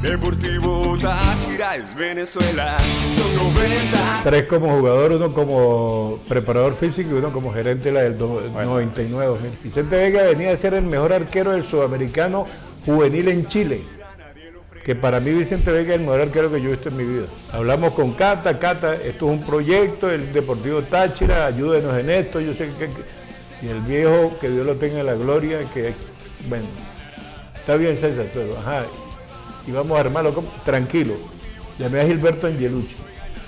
Deportivo Táchira es Venezuela, son 90. 3 como jugador, 1 como preparador físico y 1 como gerente de la del 99-2000. Vicente Vega venía a ser el mejor arquero del sudamericano juvenil en Chile. Que para mí Vicente Vega es el mejor arquero que yo he visto en mi vida. Hablamos con Cata, esto es un proyecto, el Deportivo Táchira, ayúdenos en esto, yo sé que... Y el viejo, que Dios lo tenga en la gloria, que, bueno, está bien César, pero ajá, y vamos a armarlo, tranquilo. Llamé a Gilberto Angelucci,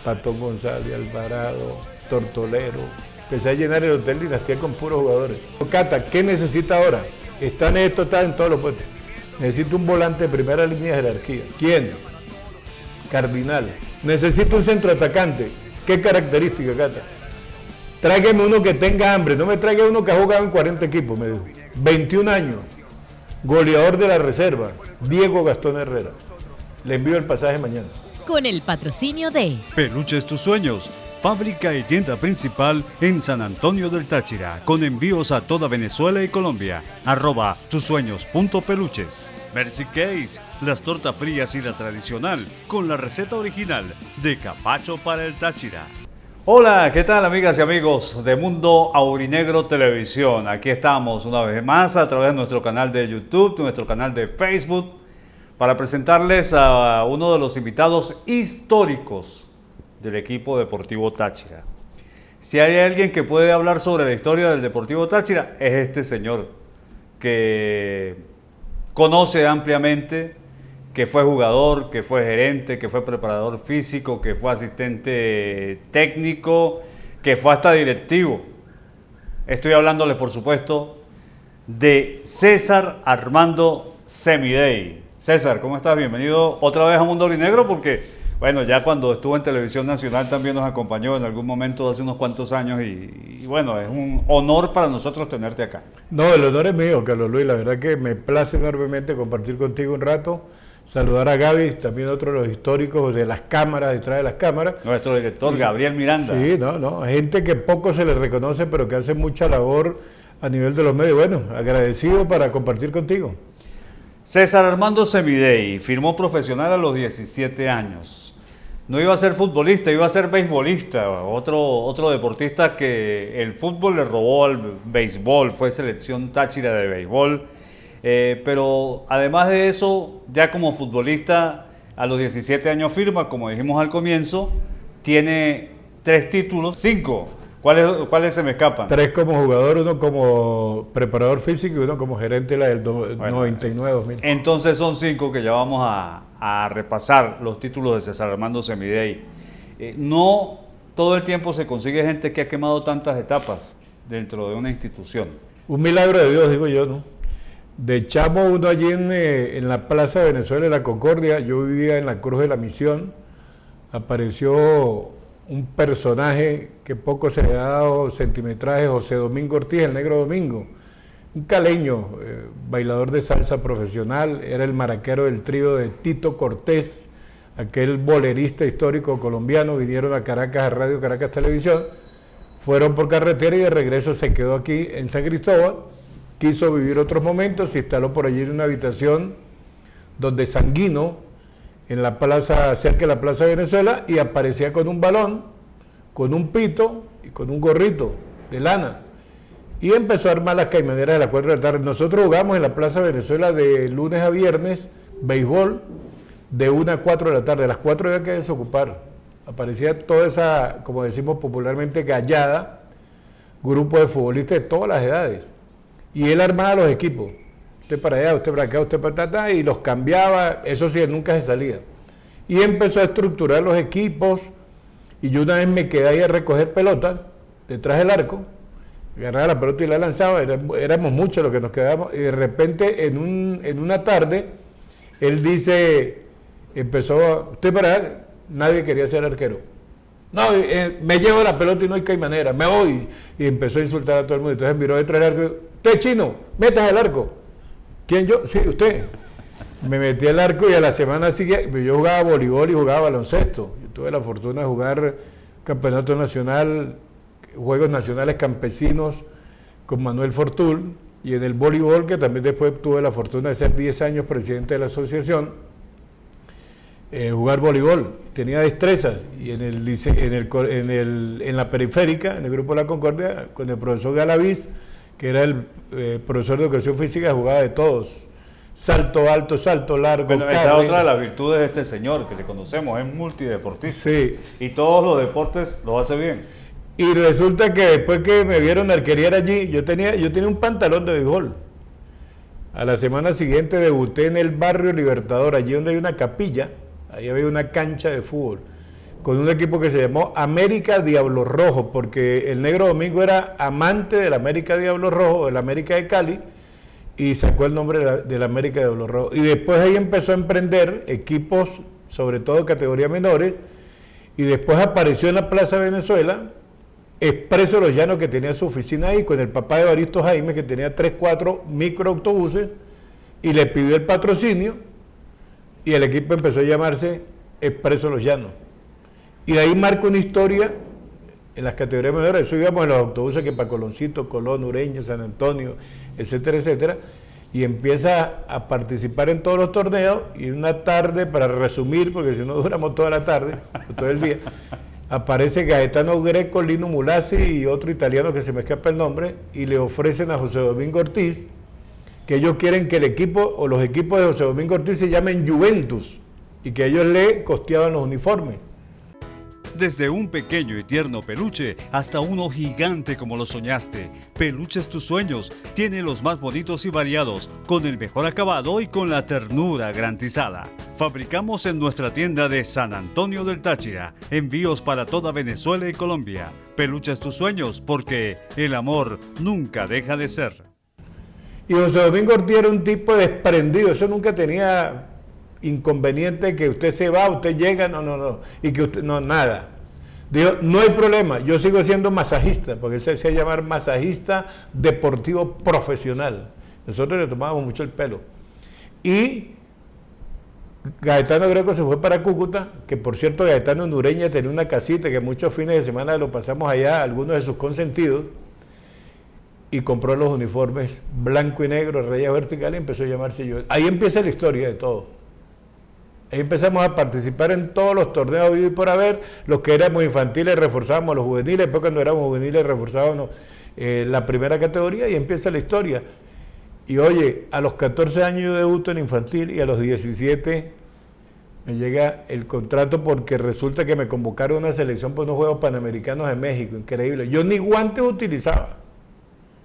Patón González, Alvarado, Tortolero, empecé a llenar el Hotel Dinastía con puros jugadores. Cata, ¿qué necesita ahora? Está en todos los puestos. Necesito un volante de primera línea de jerarquía. ¿Quién? Cardinal. Necesito un centro atacante. ¿Qué característica, Cata? Tráigame uno que tenga hambre. No me traiga uno que ha jugado en 40 equipos, me dijo. 21 años. Goleador de la reserva. Diego Gastón Herrera. Le envío el pasaje mañana. Con el patrocinio de Peluches Tus Sueños. Fábrica y tienda principal en San Antonio del Táchira, con envíos a toda Venezuela y Colombia. @tusueños.peluches. Mercy Case, las tortas frías y la tradicional, con la receta original de Capacho para el Táchira. Hola, ¿qué tal amigas y amigos de Mundo Aurinegro Televisión? Aquí estamos una vez más a través de nuestro canal de YouTube, nuestro canal de Facebook, para presentarles a uno de los invitados históricos del equipo Deportivo Táchira. Si hay alguien que puede hablar sobre la historia del Deportivo Táchira, es este señor que conoce ampliamente, que fue jugador, que fue gerente, que fue preparador físico, que fue asistente técnico, que fue hasta directivo. Estoy hablándole, por supuesto, de César Armando Semidey. César, ¿cómo estás? Bienvenido otra vez a Mundo Aurinegro, porque bueno, ya cuando estuvo en Televisión Nacional también nos acompañó en algún momento hace unos cuantos años y bueno, es un honor para nosotros tenerte acá. No, el honor es mío, Carlos Luis, la verdad que me place enormemente compartir contigo un rato, saludar a Gaby, también otro de los históricos de las cámaras, detrás de las cámaras. Nuestro director, Gabriel Miranda. Sí, gente que poco se le reconoce, pero que hace mucha labor a nivel de los medios. Bueno, agradecido para compartir contigo. César Armando Semidey firmó profesional a los 17 años. No iba a ser futbolista, iba a ser beisbolista, otro deportista que el fútbol le robó al béisbol, fue selección Táchira de béisbol, pero además de eso, ya como futbolista a los 17 años firma, como dijimos al comienzo, tiene 3 títulos, 5. ¿Cuáles se me escapan? 3 como jugador, 1 como preparador físico y 1 como gerente de la del 99-2000. Entonces son 5 que ya vamos a repasar los títulos de César Armando Semidey. No todo el tiempo se consigue gente que ha quemado tantas etapas dentro de una institución. Un milagro de Dios, digo yo, ¿no? De chamo uno allí en la Plaza de Venezuela, en la Concordia, yo vivía en la Cruz de la Misión, apareció un personaje que poco se le ha dado centimetraje, José Domingo Ortiz, el Negro Domingo, un caleño, bailador de salsa profesional, era el maraquero del trío de Tito Cortés, aquel bolerista histórico colombiano. Vinieron a Caracas, a Radio Caracas Televisión, fueron por carretera y de regreso se quedó aquí en San Cristóbal, quiso vivir otros momentos, se instaló por allí en una habitación donde Sanguino, en la plaza, cerca de la Plaza de Venezuela, y aparecía con un balón, con un pito y con un gorrito de lana. Y empezó a armar las caimaneras de las 4 de la tarde. Nosotros jugamos en la Plaza de Venezuela de lunes a viernes, béisbol, de 1 a 4 de la tarde. A las 4 había que desocupar. Aparecía toda esa, como decimos popularmente, gallada, grupo de futbolistas de todas las edades. Y él armaba los equipos. Usted para allá, usted para acá, usted para acá, y los cambiaba, eso sí, nunca se salía. Y empezó a estructurar los equipos, y yo una vez me quedé ahí a recoger pelotas, detrás del arco, agarraba la pelota y la lanzaba, éramos muchos los que nos quedábamos, y de repente en una tarde, él dice, usted para allá, nadie quería ser arquero. No, me llevo la pelota y no hay que manera, me voy, y empezó a insultar a todo el mundo. Entonces miró detrás del arco, usted chino, metas el arco. ¿Quién yo? Sí, usted. Me metí al arco y a la semana siguiente, yo jugaba voleibol y jugaba baloncesto. Yo tuve la fortuna de jugar campeonato nacional, Juegos Nacionales Campesinos con Manuel Fortul, y en el voleibol, que también después tuve la fortuna de ser 10 años presidente de la asociación, jugar voleibol, tenía destrezas, y en la periférica, en el grupo de la Concordia, con el profesor Galaviz, que era el profesor de educación física, jugaba de todos, salto alto, salto largo. Bueno, esa es otra de las virtudes de este señor, que le conocemos, es multideportista, sí. Y todos los deportes los hace bien. Y resulta que después que me vieron arquería allí, yo tenía un pantalón de béisbol. A la semana siguiente debuté en el barrio Libertador, allí donde hay una capilla. Ahí había una cancha de fútbol con un equipo que se llamó América Diablo Rojo, porque el Negro Domingo era amante del América Diablo Rojo, del América de Cali, y sacó el nombre del América Diablo Rojo. Y después ahí empezó a emprender equipos, sobre todo categorías menores, y después apareció en la Plaza Venezuela Expreso Los Llanos, que tenía su oficina ahí, con el papá de Evaristo Jaime, que tenía 3, 4 microautobús, y le pidió el patrocinio, y el equipo empezó a llamarse Expreso Los Llanos. Y de ahí marca una historia en las categorías menores. Eso íbamos en los autobuses que para Coloncito, Colón, Ureña, San Antonio, etcétera, etcétera. Y empieza a participar en todos los torneos. Y una tarde, para resumir, porque si no duramos toda la tarde, o todo el día, aparece Gaetano Greco, Lino Mulazzi y otro italiano que se me escapa el nombre, y le ofrecen a José Domingo Ortiz que ellos quieren que el equipo o los equipos de José Domingo Ortiz se llamen Juventus y que ellos le costeaban los uniformes. Desde un pequeño y tierno peluche hasta uno gigante como lo soñaste, Peluches Tus Sueños tiene los más bonitos y variados, con el mejor acabado y con la ternura garantizada. Fabricamos en nuestra tienda de San Antonio del Táchira, envíos para toda Venezuela y Colombia. Peluches Tus Sueños, porque el amor nunca deja de ser. Y José Domingo Ortiz era un tipo desprendido, eso nunca tenía inconveniente que usted se va, usted llega, no, y que usted, no, nada. Dijo, no hay problema, yo sigo siendo masajista, porque él se hacía llamar masajista deportivo profesional. Nosotros le tomábamos mucho el pelo. Y Gaetano Greco se fue para Cúcuta, que por cierto Gaetano en Ureña tenía una casita que muchos fines de semana lo pasamos allá, algunos de sus consentidos, y compró los uniformes blanco y negro, raya vertical, y empezó a llamarse yo. Ahí empieza la historia de todo. Ahí empezamos a participar en todos los torneos habidos y por haber. Los que éramos infantiles reforzábamos a los juveniles, después cuando éramos juveniles reforzábamos la primera categoría, y empieza la historia. Y oye, a los 14 años yo debuto en infantil, y a los 17 me llega el contrato, porque resulta que me convocaron a una selección por unos Juegos Panamericanos en México, increíble. Yo ni guantes utilizaba.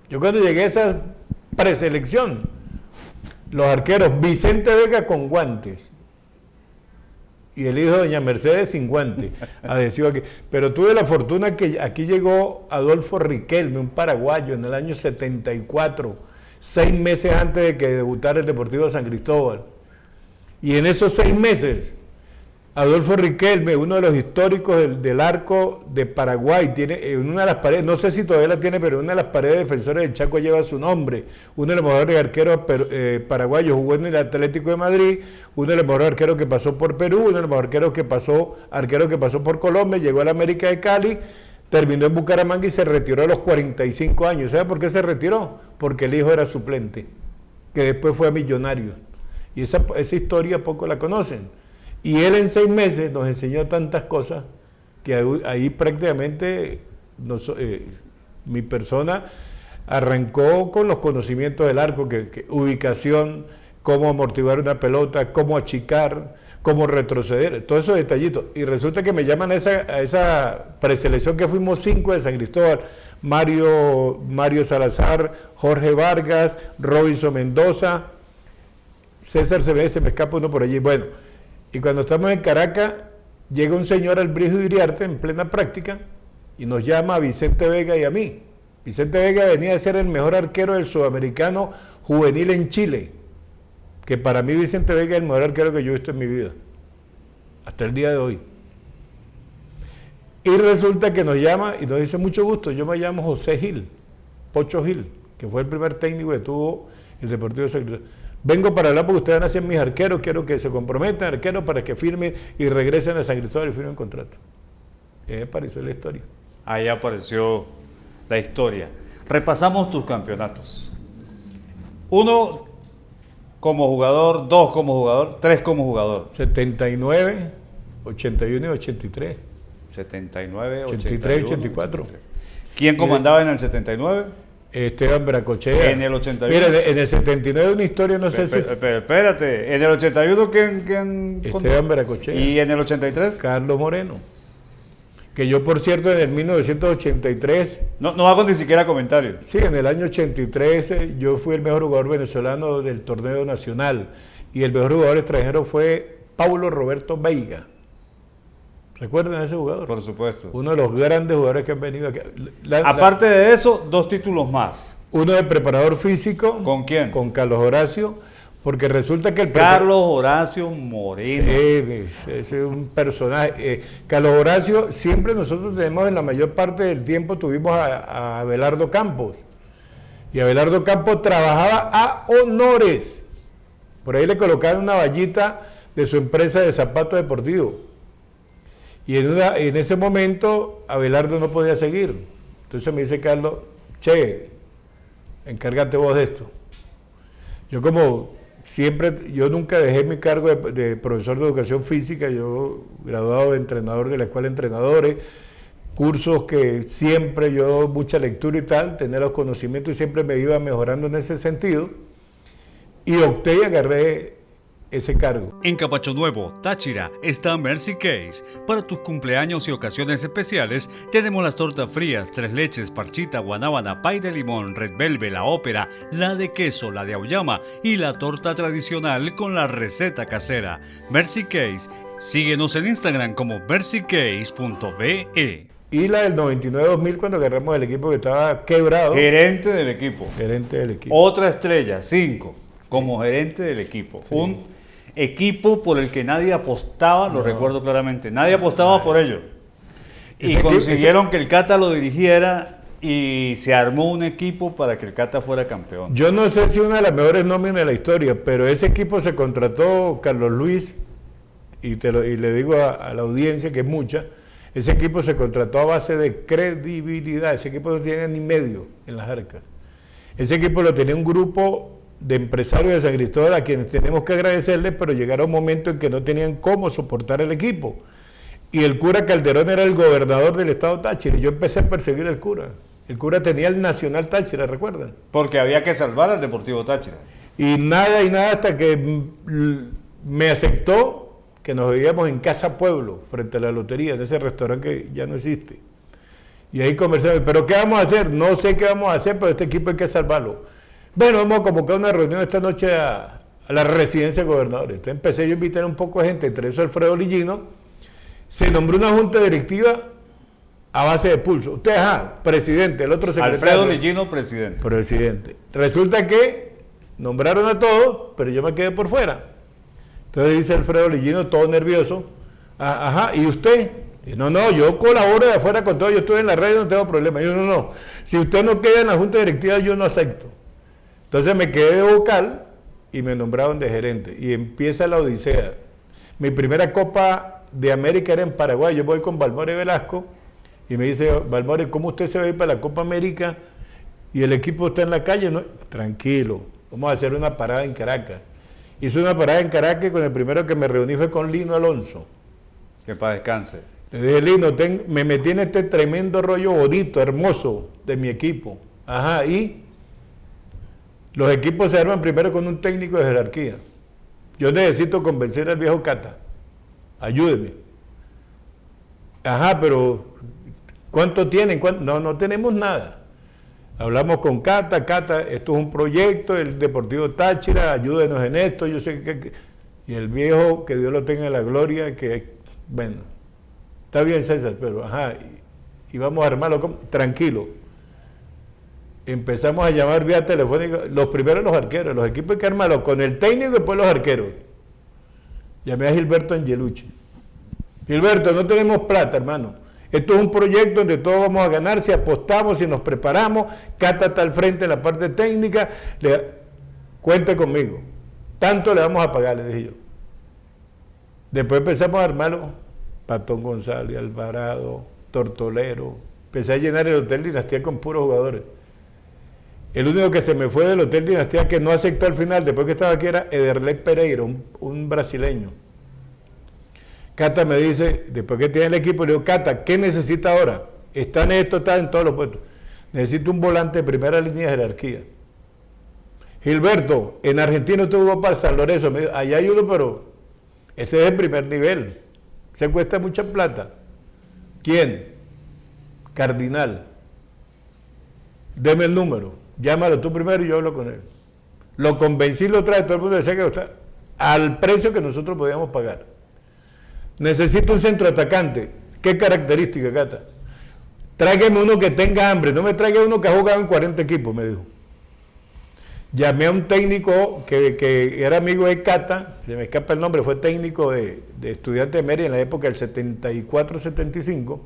Yo cuando llegué a esa preselección, los arqueros, Vicente Vega con guantes, y el hijo de doña Mercedes sin guantes, adhesivo aquí. Pero tuve la fortuna que aquí llegó Adolfo Riquelme, un paraguayo, en el año 74, 6 meses antes de que debutara el Deportivo San Cristóbal. Y en esos 6 meses, Adolfo Riquelme, uno de los históricos del arco de Paraguay, tiene en una de las paredes, no sé si todavía la tiene, pero una de las paredes de defensores del Chaco lleva su nombre. Uno de los mejores arqueros paraguayos, jugó en el Atlético de Madrid, uno de los mejores arqueros que pasó por Perú, uno de los mejores arqueros que pasó por Colombia, llegó a la América de Cali, terminó en Bucaramanga y se retiró a los 45 años. ¿Sabe por qué se retiró? Porque el hijo era suplente, que después fue a Millonarios. Y esa historia poco la conocen. Y él en 6 meses nos enseñó tantas cosas que ahí prácticamente mi persona arrancó con los conocimientos del arco, que ubicación, cómo amortiguar una pelota, cómo achicar, cómo retroceder, todos esos detallitos. Y resulta que me llaman a esa preselección que fuimos 5 de San Cristóbal, Mario Salazar, Jorge Vargas, Robinson Mendoza, César se me escapa uno por allí. Bueno, y cuando estamos en Caracas, llega un señor Albrijo Iriarte en plena práctica y nos llama a Vicente Vega y a mí. Vicente Vega venía a ser el mejor arquero del sudamericano juvenil en Chile, que para mí Vicente Vega es el mejor arquero que yo he visto en mi vida, hasta el día de hoy. Y resulta que nos llama y nos dice, mucho gusto, yo me llamo José Gil, Pocho Gil, que fue el primer técnico que tuvo el Deportivo de San Cristóbal. Vengo para hablar porque ustedes van a ser mis arqueros, quiero que se comprometan arqueros para que firmen y regresen a San Cristóbal y firmen contrato. Ahí apareció la historia. Ahí apareció la historia. Repasamos tus campeonatos. Uno como jugador, 2 como jugador, 3 como jugador. 79, 81 y 83. 79, 83, 81, 84. 83. ¿Quién comandaba en el 79? Esteban Bracochea. En el 81. Mira, en el 79 una historia, no sé si... Pero espérate, en el 81 ¿quién Esteban Bracochea. ¿Y en el 83? Carlos Moreno. Que yo, por cierto, en el 1983... No hago ni siquiera comentarios. Sí, en el año 83 yo fui el mejor jugador venezolano del torneo nacional. Y el mejor jugador extranjero fue Paulo Roberto Veiga. ¿Recuerdan a ese jugador? Por supuesto. Uno de los grandes jugadores que han venido aquí. Aparte de eso, 2 títulos más. Uno de preparador físico. ¿Con quién? Con Carlos Horacio. Porque resulta que el Carlos Horacio Moreno. ese es un personaje. Carlos Horacio, siempre nosotros tenemos, en la mayor parte del tiempo, tuvimos a Abelardo Campos. Y Abelardo Campos trabajaba a honores. Por ahí le colocaban una vallita de su empresa de zapatos deportivos. Y en ese momento Abelardo no podía seguir. Entonces me dice Carlos, che, encárgate vos de esto. Yo como siempre, yo nunca dejé mi cargo de profesor de educación física, yo graduado de entrenador de la escuela de entrenadores, cursos que siempre yo, mucha lectura y tal, tener los conocimientos y siempre me iba mejorando en ese sentido. Y opté y agarré ese cargo. En Capacho Nuevo, Táchira, está Mercy Case. Para tus cumpleaños y ocasiones especiales, tenemos las tortas frías, 3 leches, parchita, guanábana, pay de limón, red velvet, la ópera, la de queso, la de auyama y la torta tradicional con la receta casera. Mercy Case. Síguenos en Instagram como mercycase.be. Y la del 99-2000 cuando agarramos el equipo que estaba quebrado. Gerente del equipo. Gerente del equipo. Otra estrella, 5, como gerente del equipo. Sí. Un equipo por el que nadie apostaba, lo recuerdo claramente, nadie apostaba por ello. Y consiguieron que el Cata lo dirigiera y se armó un equipo para que el Cata fuera campeón. Yo no sé si una de las mejores nóminas de la historia, pero ese equipo se contrató Carlos Luis, y le digo a la audiencia que es mucha, ese equipo se contrató a base de credibilidad, ese equipo no tiene ni medio en las arcas. Ese equipo lo tenía un grupo de empresarios de San Cristóbal a quienes tenemos que agradecerles, pero llegaron un momento en que no tenían cómo soportar el equipo. Y el cura Calderón era el gobernador del estado Táchira. Yo empecé a perseguir al cura. El cura tenía el Nacional Táchira, ¿recuerdan? Porque había que salvar al Deportivo Táchira. Y nada hasta que me aceptó que nos veíamos en Casa Pueblo, frente a la lotería, en ese restaurante que ya no existe. Y ahí conversamos, ¿pero qué vamos a hacer? No sé qué vamos a hacer, pero este equipo hay que salvarlo. Bueno, vamos a convocar una reunión esta noche a la residencia de gobernadores. Entonces empecé yo a invitar un poco de gente, entre eso Alfredo Lillino. Se nombró una junta directiva a base de pulso. Usted, presidente, el otro secretario. Alfredo Lillino, presidente. Presidente. Resulta que nombraron a todos, pero yo me quedé por fuera. Entonces dice Alfredo Lillino, todo nervioso, ¿y usted? Y no, yo colaboro de afuera con todo, yo estoy en la radio, no tengo problema. Yo no, si usted no queda en la junta directiva, yo no acepto. Entonces me quedé de vocal y me nombraron de gerente. Y empieza la odisea. Mi primera Copa de América era en Paraguay. Yo voy con Balmore Velasco y me dice, Balmore, ¿cómo usted se va a ir para la Copa América y el equipo está en la calle? No, tranquilo, vamos a hacer una parada en Caracas. Hice una parada en Caracas y con el primero que me reuní fue con Lino Alonso. Que para descanse. Le dije, Lino, me metí en este tremendo rollo bonito, hermoso de mi equipo. Y los equipos se arman primero con un técnico de jerarquía. Yo necesito convencer al viejo Cata. Ayúdeme. Pero ¿cuánto tienen? No tenemos nada. Hablamos con Cata, esto es un proyecto, el Deportivo Táchira, ayúdenos en esto, yo sé que... Y el viejo, que Dios lo tenga en la gloria, que, bueno, está bien César, pero y vamos a armarlo, tranquilo. Empezamos a llamar vía telefónica, los primeros los arqueros, los equipos hay que armarlos con el técnico y después los arqueros. Llamé a Gilberto Angelucci. Gilberto, no tenemos plata, hermano. Esto es un proyecto donde todos vamos a ganar si apostamos, si nos preparamos. Cata está al frente en la parte técnica. Cuente conmigo. Tanto le vamos a pagar, le dije yo. Después empezamos a armarlo. Patón González, Alvarado, Tortolero. Empecé a llenar el Hotel Dinastía con puros jugadores. El único que se me fue del Hotel Dinastía que no aceptó al final, después que estaba aquí, era Ederley Pereira, un brasileño. Cata me dice, después que tiene el equipo, le digo, Cata, ¿qué necesita ahora? Está en esto, está en todos los puestos. Necesito un volante de primera línea de jerarquía. Gilberto, en Argentina usted jugó para San Lorenzo. Me dijo, allá hay uno, pero ese es el primer nivel. Se cuesta mucha plata. ¿Quién? Cardinal. Deme el número. Llámalo tú primero y yo hablo con él. Lo convencí, lo trae, todo el mundo decía que está al precio que nosotros podíamos pagar. Necesito un centro atacante. ¿Qué característica, Cata? Tráigame uno que tenga hambre, no me traiga uno que ha jugado en 40 equipos, me dijo. Llamé a un técnico que era amigo de Cata, se me escapa el nombre, fue técnico de Estudiantes de Mérida en la época del 74-75.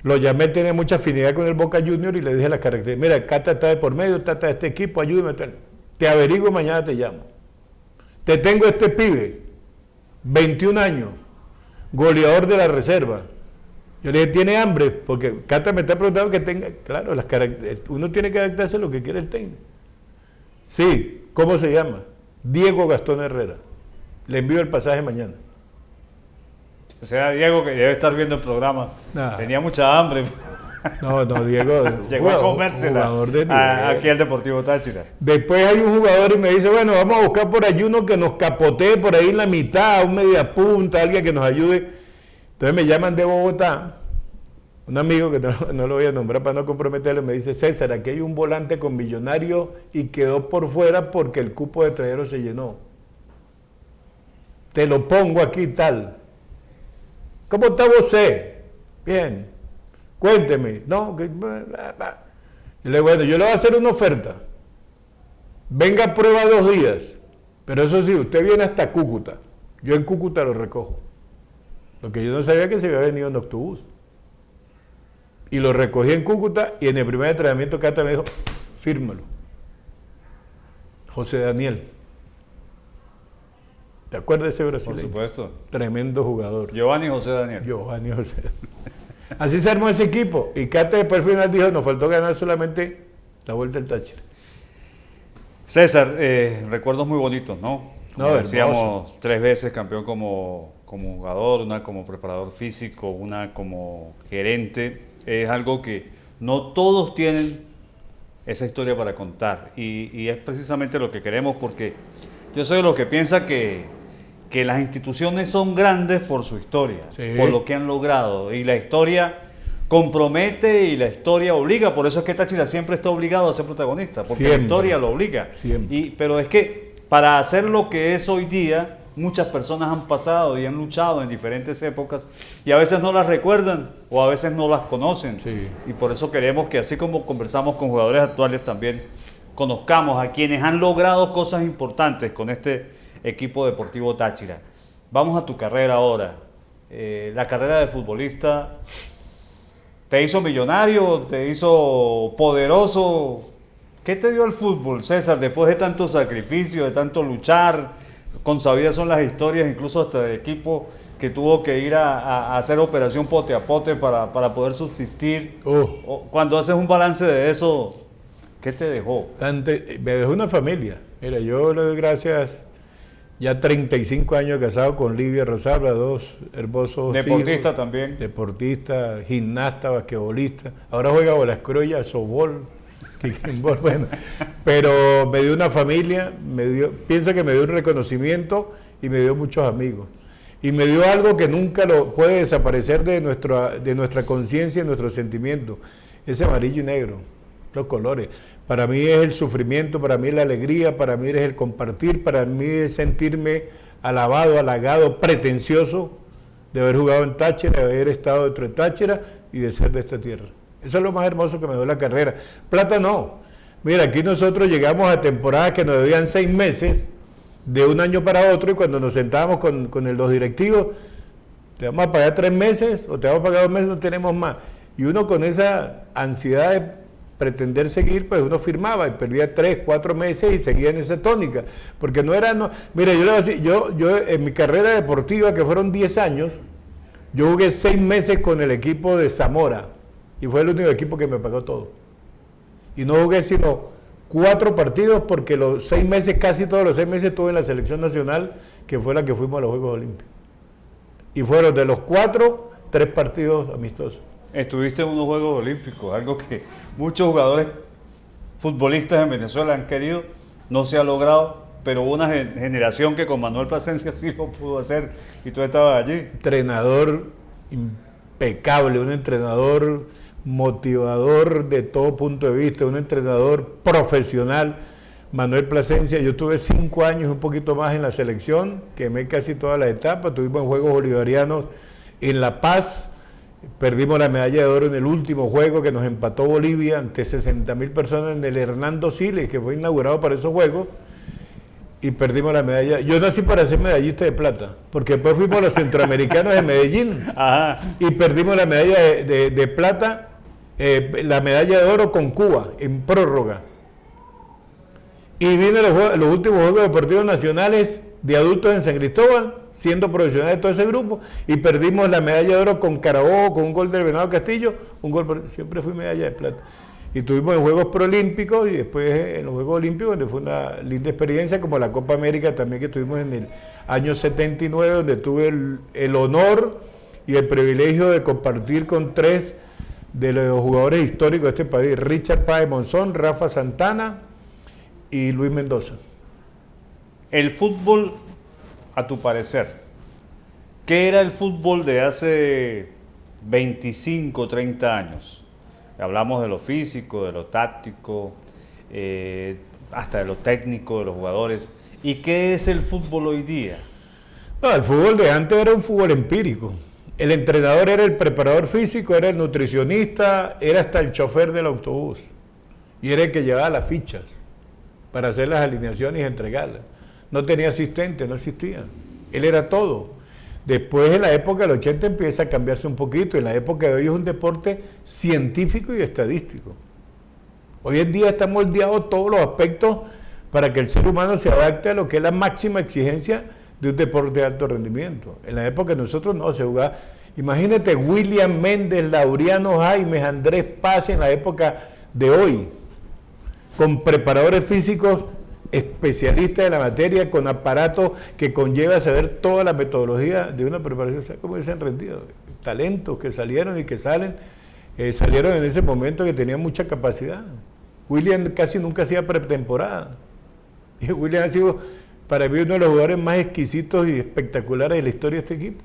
Lo llamé, tenía mucha afinidad con el Boca Junior y le dije las características. Mira, Cata está de por medio, Cata de este equipo, ayúdame. Te averiguo, mañana te llamo. Te tengo este pibe, 21 años, goleador de la reserva. Yo le dije, ¿tiene hambre? Porque Cata me está preguntando que tenga, claro, uno tiene que adaptarse a lo que quiere el técnico. Sí, ¿cómo se llama? Diego Gastón Herrera. Le envío el pasaje mañana. O sea, Diego, que debe estar viendo el programa, tenía mucha hambre. No, Diego. Llegó a comérsela aquí al Deportivo Táchira. Después hay un jugador y me dice, bueno, vamos a buscar por allí uno que nos capotee por ahí en la mitad, un media punta, alguien que nos ayude. Entonces me llaman de Bogotá, un amigo que no lo voy a nombrar para no comprometerlo, me dice, César, aquí hay un volante con Millonario y quedó por fuera porque el cupo de extranjero se llenó. Te lo pongo aquí tal. ¿Cómo está usted? Bien. Cuénteme. No, yo le digo, bueno, yo le voy a hacer una oferta. Venga a prueba 2 días. Pero eso sí, usted viene hasta Cúcuta. Yo en Cúcuta lo recojo. Lo que yo no sabía que se había venido en autobús. Y lo recogí en Cúcuta y en el primer entrenamiento Cata me dijo, fírmalo. José Daniel. ¿Te acuerdas de ese brasileño? Por supuesto. Tremendo jugador. Giovanni José Daniel. Giovanni José Daniel. Así se armó ese equipo. Y Cata después al final dijo, nos faltó ganar solamente la Vuelta del Táchira. César, recuerdos muy bonitos, ¿no? Como decíamos, hermoso. 3 veces campeón como jugador, una como preparador físico, una como gerente. Es algo que no todos tienen esa historia para contar. Y es precisamente lo que queremos, porque yo soy de los que piensa que las instituciones son grandes por su historia, sí, por lo que han logrado. Y la historia compromete y la historia obliga. Por eso es que Táchira siempre está obligado a ser protagonista, porque siempre. La historia lo obliga. Pero es que para hacer lo que es hoy día, muchas personas han pasado y han luchado en diferentes épocas y a veces no las recuerdan o a veces no las conocen. Sí. Y por eso queremos que, así como conversamos con jugadores actuales, también conozcamos a quienes han logrado cosas importantes con este equipo deportivo Táchira. Vamos a tu carrera ahora. La carrera de futbolista, ¿te hizo millonario? ¿Te hizo poderoso? ¿Qué te dio el fútbol, César, después de tanto sacrificio, de tanto luchar? Consabidas son las historias, incluso hasta de equipo que tuvo que ir a hacer operación pote a pote para poder subsistir. Cuando haces un balance de eso, ¿qué te dejó? Me dejó una familia. Mira, yo le doy gracias, ya 35 años casado con Livia Rosalba, 2 hermosos deportista hijos, también. Deportista, gimnasta, basquetbolista. Ahora juega bolascrolla, softball. Bueno, pero me dio una familia, piensa que me dio un reconocimiento y me dio muchos amigos. Y me dio algo que nunca lo puede desaparecer de nuestra conciencia y nuestro sentimiento. Ese amarillo y negro, los colores. Para mí es el sufrimiento, para mí es la alegría, para mí es el compartir, para mí es sentirme alabado, halagado, pretencioso de haber jugado en Táchira, de haber estado dentro de Táchira y de ser de esta tierra. Eso es lo más hermoso que me dio la carrera. Plata no. Mira, aquí nosotros llegamos a temporadas que nos debían 6 meses de un año para otro y cuando nos sentábamos con los directivos, te vamos a pagar 3 meses o te vamos a pagar 2 meses, no tenemos más. Y uno con esa ansiedad de pretender seguir, pues uno firmaba y perdía 3, 4 meses y seguía en esa tónica. Porque no era... Mira, yo le voy a decir, yo en mi carrera deportiva, que fueron 10 años, yo jugué 6 meses con el equipo de Zamora. Y fue el único equipo que me pagó todo. Y no jugué sino 4 partidos porque los 6 meses, casi todos los 6 meses estuve en la selección nacional, que fue la que fuimos a los Juegos Olímpicos. Y fueron de los 4, 3 partidos amistosos. Estuviste en unos Juegos Olímpicos, algo que muchos jugadores futbolistas en Venezuela han querido, no se ha logrado, pero hubo una generación que con Manuel Plasencia sí lo pudo hacer y tú estabas allí. Entrenador impecable, un entrenador motivador de todo punto de vista, un entrenador profesional. Manuel Plasencia, yo tuve 5 años, un poquito más en la selección, quemé casi todas las etapas, tuvimos Juegos Bolivarianos en La Paz, perdimos la medalla de oro en el último juego que nos empató Bolivia ante 60.000 personas en el Hernando Siles, que fue inaugurado para esos juegos, y perdimos la medalla. Yo nací para ser medallista de plata, porque después fuimos a los centroamericanos de Medellín. Ajá. Y perdimos la medalla de plata, la medalla de oro con Cuba, en prórroga. Y vine a los últimos Juegos Deportivos Nacionales de adultos en San Cristóbal, siendo profesional de todo ese grupo, y perdimos la medalla de oro con Carabobo, con un gol del Venado Castillo, siempre fui medalla de plata. Y tuvimos en Juegos Proolímpicos y después en los Juegos Olímpicos, donde fue una linda experiencia, como la Copa América también que tuvimos en el año 79, donde tuve el honor y el privilegio de compartir con 3 de los jugadores históricos de este país, Richard Páez Monzón, Rafa Santana y Luis Mendoza. El fútbol, a tu parecer, ¿qué era el fútbol de hace 25, 30 años? Hablamos de lo físico, de lo táctico, hasta de lo técnico de los jugadores. ¿Y qué es el fútbol hoy día? No, el fútbol de antes era un fútbol empírico. El entrenador era el preparador físico, era el nutricionista, era hasta el chofer del autobús. Y era el que llevaba las fichas para hacer las alineaciones y entregarlas. No tenía asistente, no existía. Él era todo. Después, en la época del 80, empieza a cambiarse un poquito. En la época de hoy es un deporte científico y estadístico. Hoy en día está moldeado todos los aspectos para que el ser humano se adapte a lo que es la máxima exigencia de un deporte de alto rendimiento. En la época de nosotros no se jugaba. Imagínate William Méndez, Laureano Jaimes, Andrés Paz en la época de hoy, con preparadores físicos especialistas de la materia, con aparatos que conlleva saber toda la metodología de una preparación. O sea, cómo se han rendido talentos que salieron y que salieron en ese momento que tenían mucha capacidad. William casi nunca hacía pretemporada. Y William ha sido para mí uno de los jugadores más exquisitos y espectaculares de la historia de este equipo.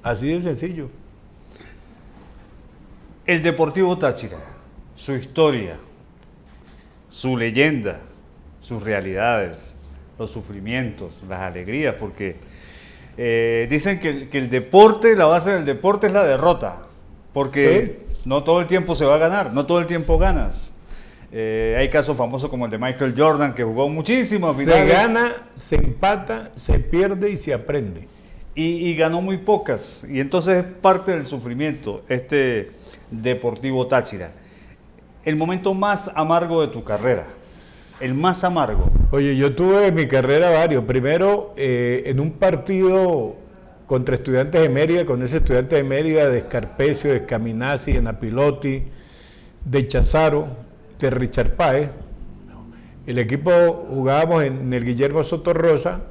Así de sencillo. El Deportivo Táchira, su historia, su leyenda, sus realidades, los sufrimientos, las alegrías, porque dicen que el deporte, la base del deporte es la derrota, porque sí, no todo el tiempo se va a ganar, no todo el tiempo ganas. Hay casos famosos como el de Michael Jordan, que jugó muchísimos finales. Se gana, se empata, se pierde y se aprende. Y ganó muy pocas, y entonces es parte del sufrimiento este Deportivo Táchira. El momento más amargo de tu carrera, el más amargo. Oye, yo tuve en mi carrera varios. Primero, en un partido contra Estudiantes de Mérida, con ese Estudiante de Mérida de Escarpecio, de Escaminazzi, de Napilotti, de Chazaro, de Richard Páez. El equipo jugábamos en el Guillermo Soto Rosa,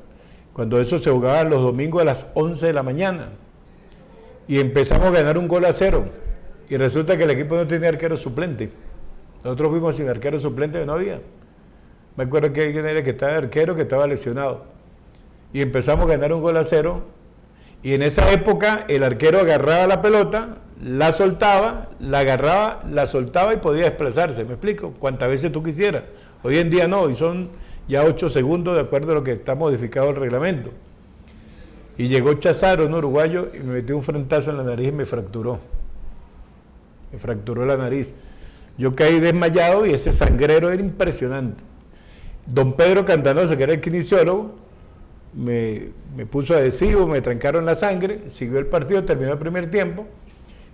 cuando eso se jugaba los domingos a las 11 de la mañana. Y empezamos a ganar 1-0. Y resulta que el equipo no tenía arquero suplente. Nosotros fuimos sin arquero suplente, que no había. Me acuerdo que alguien era que estaba arquero, que estaba lesionado. Y empezamos a ganar 1-0. Y en esa época el arquero agarraba la pelota, la soltaba, la agarraba, la soltaba y podía desplazarse. ¿Me explico? Cuantas veces tú quisieras. Hoy en día no, y son ya 8 segundos de acuerdo a lo que está modificado el reglamento. Y llegó Chazaro, un uruguayo, y me metió un frentazo en la nariz y me fracturó. Me fracturó la nariz. Yo caí desmayado y ese sangrero era impresionante. Don Pedro Cantanosa, que era el kinesiólogo, me puso adhesivo, me trancaron la sangre, siguió el partido, terminó el primer tiempo,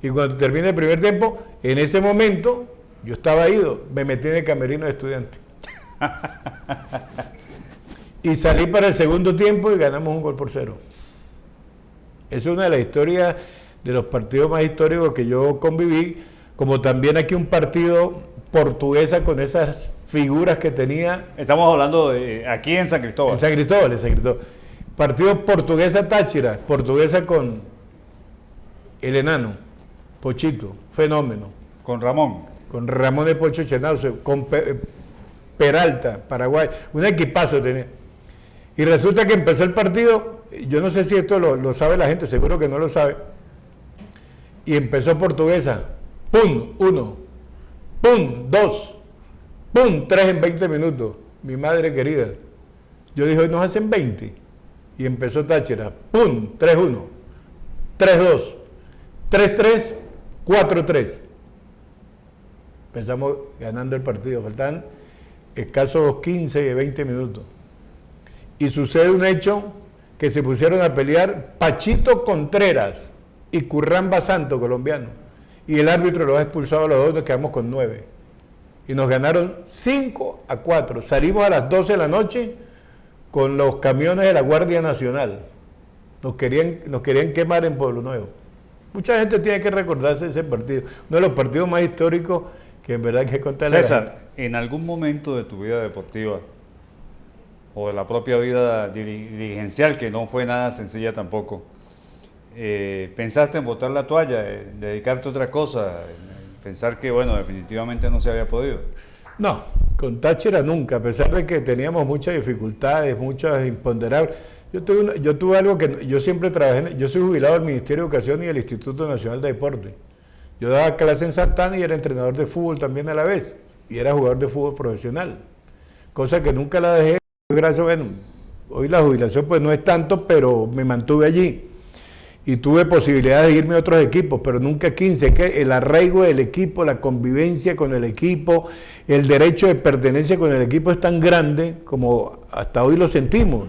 y cuando termina el primer tiempo, en ese momento, yo estaba ido, me metí en el camerino de Estudiante. Y salí para el segundo tiempo y ganamos 1-0. Esa es una de las historias de los partidos más históricos que yo conviví, como también aquí un partido Portuguesa con esas figuras que tenía. Estamos hablando de aquí en San Cristóbal. En San Cristóbal. Partido Portuguesa-Táchira, Portuguesa con el enano, Pochito, fenómeno. Con Ramón. Con Ramón de Pocho Chenauce, con Peralta, Paraguay, un equipazo tenía. Y resulta que empezó el partido, yo no sé si esto lo sabe la gente, seguro que no lo sabe, y empezó Portuguesa, ¡pum! 1, ¡pum! 2, ¡pum! 3 en 20 minutos, mi madre querida. Yo dije, hoy nos hacen 20, y empezó Táchira, ¡pum! 3-1, 3-2, 3-3, 4-3. Empezamos ganando el partido, faltaban escasos 15, 20 minutos. Y sucede un hecho que se pusieron a pelear Pachito Contreras y Curramba Santo, colombiano. Y el árbitro los ha expulsado a los dos, nos quedamos con 9. Y nos ganaron 5-4. Salimos a las 12 de la noche con los camiones de la Guardia Nacional. Nos querían quemar en Pueblo Nuevo. Mucha gente tiene que recordarse de ese partido. Uno de los partidos más históricos que en verdad hay que contarle. César, ¿en algún momento de tu vida deportiva o de la propia vida dirigencial, que no fue nada sencilla tampoco, pensaste en botar la toalla, en dedicarte a otra cosa, en pensar que, bueno, definitivamente no se había podido? No, con Táchira nunca, a pesar de que teníamos muchas dificultades, muchas imponderables. Yo tuve algo que yo siempre trabajé, yo soy jubilado del Ministerio de Educación y del Instituto Nacional de Deporte. Yo daba clase en Santana y era entrenador de fútbol también a la vez, y era jugador de fútbol profesional, cosa que nunca la dejé, gracias, bueno, hoy la jubilación pues no es tanto, pero me mantuve allí, y tuve posibilidad de irme a otros equipos, pero nunca 15, que el arraigo del equipo, la convivencia con el equipo, el derecho de pertenencia con el equipo es tan grande como hasta hoy lo sentimos.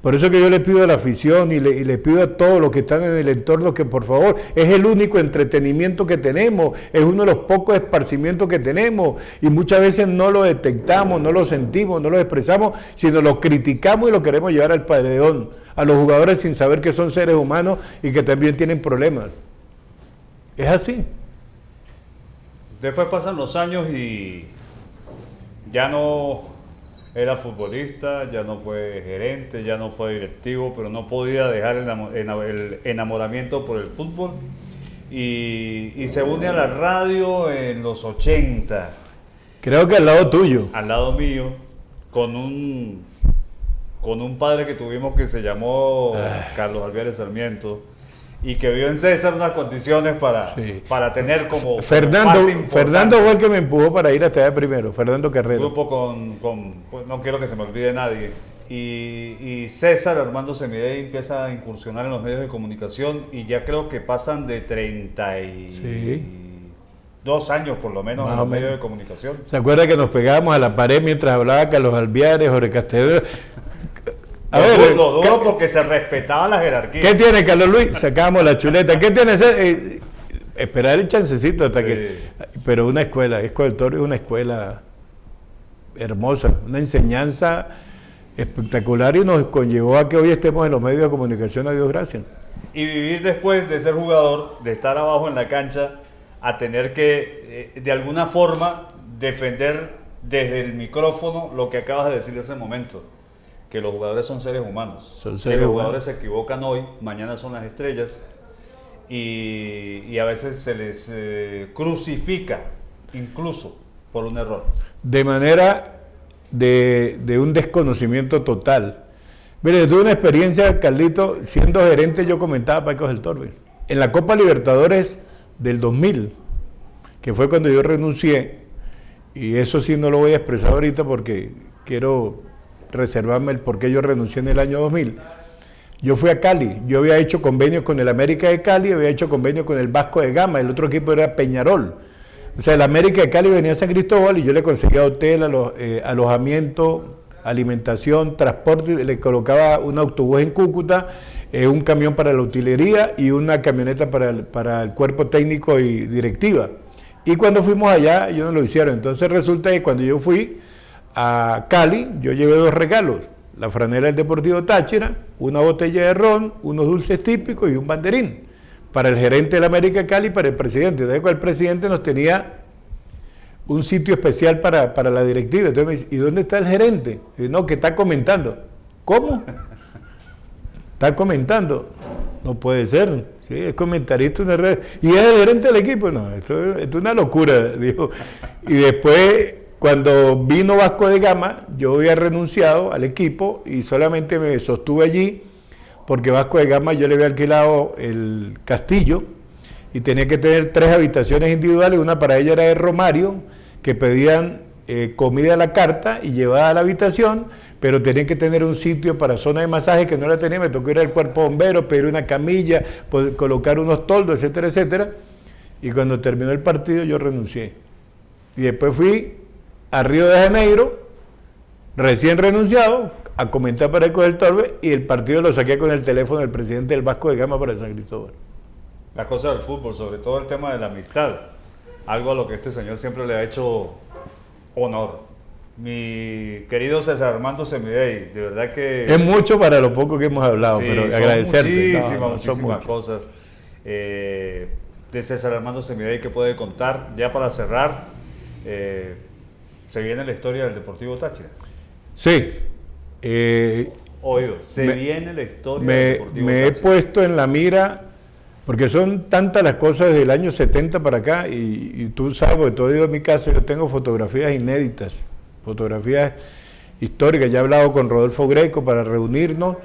Por eso que yo le pido a la afición y le pido a todos los que están en el entorno que por favor, es el único entretenimiento que tenemos, es uno de los pocos esparcimientos que tenemos y muchas veces no lo detectamos, no lo sentimos, no lo expresamos, sino lo criticamos y lo queremos llevar al paredón, a los jugadores sin saber que son seres humanos y que también tienen problemas. Es así. Después pasan los años y ya no era futbolista, ya no fue gerente, ya no fue directivo, pero no podía dejar el enamoramiento por el fútbol y se une a la radio en los 80. Creo que al lado tuyo. Al lado mío, con un padre que tuvimos que se llamó Carlos Alviares Sarmiento y que vio en César unas condiciones para tener como Fernando fue el que me empujó para ir hasta allá primero, Fernando Carrera. Grupo pues no quiero que se me olvide nadie. Y César Armando Semidey empieza a incursionar en los medios de comunicación y ya creo que pasan de 32 años por lo menos en los medios de comunicación. ¿Se acuerda que nos pegábamos a la pared mientras hablaba Carlos Alviares, Jorge Castellero? Lo duro porque se respetaba la jerarquía. ¿Qué tiene Carlos Luis? Sacábamos la chuleta. ¿Qué tiene? Esperar el chancecito hasta que... Pero una escuela del Toro es una escuela hermosa, una enseñanza espectacular y nos conllevó a que hoy estemos en los medios de comunicación, a Dios gracias. Y vivir después de ser jugador, de estar abajo en la cancha, a tener que, de alguna forma, defender desde el micrófono lo que acabas de decir en ese momento. Que los jugadores son seres humanos, que los jugadores se equivocan hoy, mañana son las estrellas y a veces se les crucifica incluso por un error. De manera de un desconocimiento total. Mire, yo tuve una experiencia, Carlito, siendo gerente, yo comentaba Pacos del Torbe. En la Copa Libertadores del 2000, que fue cuando yo renuncié, y eso sí no lo voy a expresar ahorita porque quiero reservarme el por qué yo renuncié en el año 2000. Yo fui a Cali, yo había hecho convenios con el América de Cali, había hecho convenios con el Vasco de Gama, el otro equipo era Peñarol. O sea, el América de Cali venía a San Cristóbal y yo le conseguía hotel, alojamiento, alimentación, transporte, le colocaba un autobús en Cúcuta, un camión para la utilería y una camioneta para el cuerpo técnico y directiva. Y cuando fuimos allá, ellos no lo hicieron. Entonces resulta que cuando yo fui a Cali, yo llevé 2 regalos, la franela del Deportivo Táchira, una botella de ron, unos dulces típicos y un banderín, para el gerente de la América de Cali y para el presidente. Entonces el presidente nos tenía un sitio especial para la directiva. Entonces me dice, ¿y dónde está el gerente? Y dice, no, que está comentando. ¿Cómo? Está comentando. No puede ser. Sí, es comentarista en una red. ¿Y es el gerente del equipo? No, esto es una locura, dijo. Y después, cuando vino Vasco de Gama, yo había renunciado al equipo y solamente me sostuve allí porque Vasco de Gama yo le había alquilado el castillo y tenía que tener 3 habitaciones individuales, una para ella era de Romario, que pedían comida a la carta y llevada a la habitación, pero tenía que tener un sitio para zona de masaje que no la tenía, me tocó ir al cuerpo bombero, pedir una camilla, colocar unos toldos, etcétera, etcétera, y cuando terminó el partido yo renuncié. Y después fui a Río de Janeiro, recién renunciado, a comentar para el Colegio del Torbe, y el partido lo saqué con el teléfono del presidente del Vasco de Gama para San Cristóbal. Las cosas del fútbol, sobre todo el tema de la amistad, algo a lo que este señor siempre le ha hecho honor. Mi querido César Armando Semidey, de verdad que... Es mucho para lo poco que hemos hablado, sí, pero son agradecerte. Muchísimas cosas de César Armando Semidey que puede contar. Ya para cerrar, se viene la historia del Deportivo Táchira. Sí. Oído, viene la historia del Deportivo Táchira. Me he puesto en la mira, porque son tantas las cosas desde el año 70 para acá, y tú sabes, porque tú has ido a mi casa, yo tengo fotografías inéditas, fotografías históricas. Ya he hablado con Rodolfo Greco para reunirnos.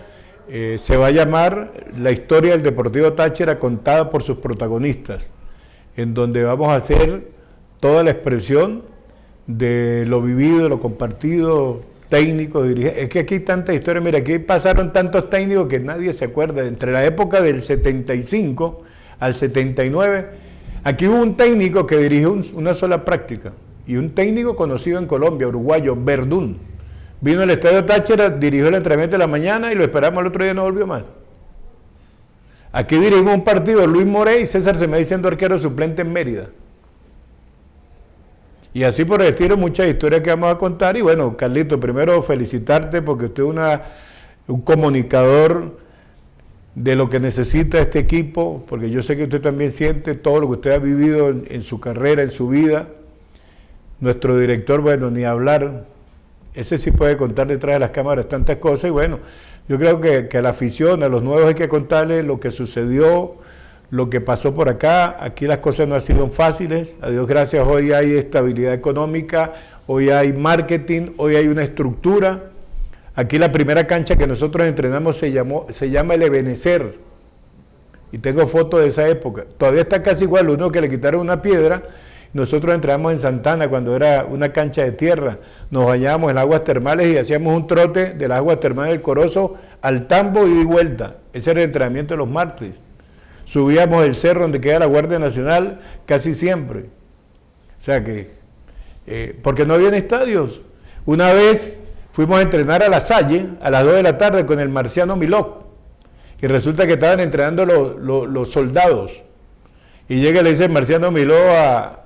Se va a llamar La historia del Deportivo Táchira contada por sus protagonistas, en donde vamos a hacer toda la expresión de lo vivido, lo compartido, técnicos, dirigentes. Es que aquí hay tanta historia, mira, aquí pasaron tantos técnicos que nadie se acuerda. Entre la época del 75 al 79, aquí hubo un técnico que dirigió una sola práctica, y un técnico conocido en Colombia, uruguayo, Verdún. Vino al Estadio Táchira, dirigió el entrenamiento de la mañana y lo esperamos el otro día, no volvió más. Aquí dirigimos un partido, Luis Morey y César Semidey siendo arquero suplente en Mérida. Y así por el estilo, muchas historias que vamos a contar. Y bueno, Carlito, primero felicitarte porque usted es un comunicador de lo que necesita este equipo, porque yo sé que usted también siente todo lo que usted ha vivido en su carrera, en su vida. Nuestro director, bueno, ni hablar, ese sí puede contar detrás de las cámaras tantas cosas. Y bueno, yo creo que a la afición, a los nuevos hay que contarles lo que sucedió, lo que pasó por acá. Aquí las cosas no han sido fáciles, a Dios gracias, hoy hay estabilidad económica, hoy hay marketing, hoy hay una estructura. Aquí la primera cancha que nosotros entrenamos se llama El Ebenecer, y tengo fotos de esa época, todavía está casi igual, lo único que le quitaron una piedra. Nosotros entrenamos en Santana cuando era una cancha de tierra, nos bañábamos en aguas termales y hacíamos un trote de las aguas termales del Corozo al Tambo y vuelta. Ese era el entrenamiento de los martes. Subíamos el cerro donde queda la Guardia Nacional casi siempre. O sea que, porque no habían estadios. Una vez fuimos a entrenar a La Salle a las 2 de la tarde con el Marciano Milok, y resulta que estaban entrenando los soldados. Y llega y le dice el Marciano Milok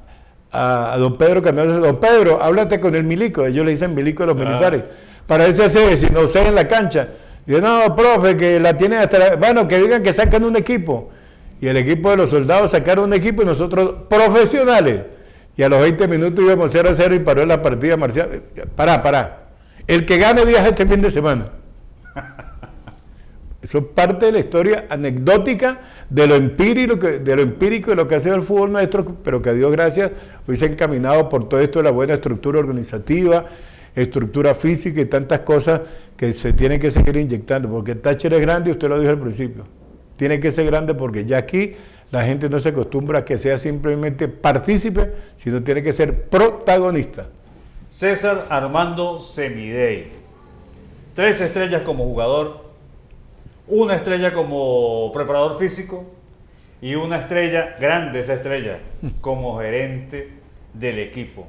a don Pedro Canales: don Pedro, háblate con el milico. Ellos le dicen milico a los militares, para ver si hace, si no sé en la cancha. Y dice: no, profe, que la tienen hasta bueno, que digan que sacan un equipo. Y el equipo de los soldados sacaron un equipo y nosotros profesionales. Y a los 20 minutos íbamos 0-0 y paró la partida marcial. Pará. El que gane viaja este fin de semana. Eso es parte de la historia anecdótica de lo empírico de lo que ha sido el fútbol nuestro, pero que a Dios gracias hoy se ha encaminado por todo esto de la buena estructura organizativa, estructura física y tantas cosas que se tienen que seguir inyectando, porque el Táchira es grande, y usted lo dijo al principio, tiene que ser grande porque ya aquí la gente no se acostumbra a que sea simplemente partícipe, sino tiene que ser protagonista. César Armando Semidey, 3 estrellas como jugador, 1 estrella como preparador físico y 1 estrella, grande esa estrella, como gerente del equipo.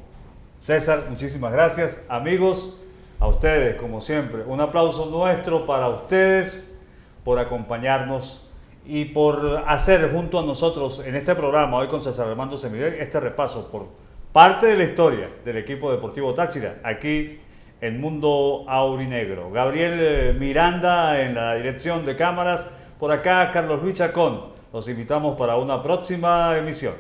César, muchísimas gracias. Amigos, a ustedes, como siempre, un aplauso nuestro para ustedes por acompañarnos y por hacer junto a nosotros en este programa, hoy con César Armando Semidey, este repaso por parte de la historia del equipo deportivo Táchira, aquí en Mundo Aurinegro. Gabriel Miranda en la dirección de cámaras, por acá Carlos Luis Chacón. Los invitamos para una próxima emisión.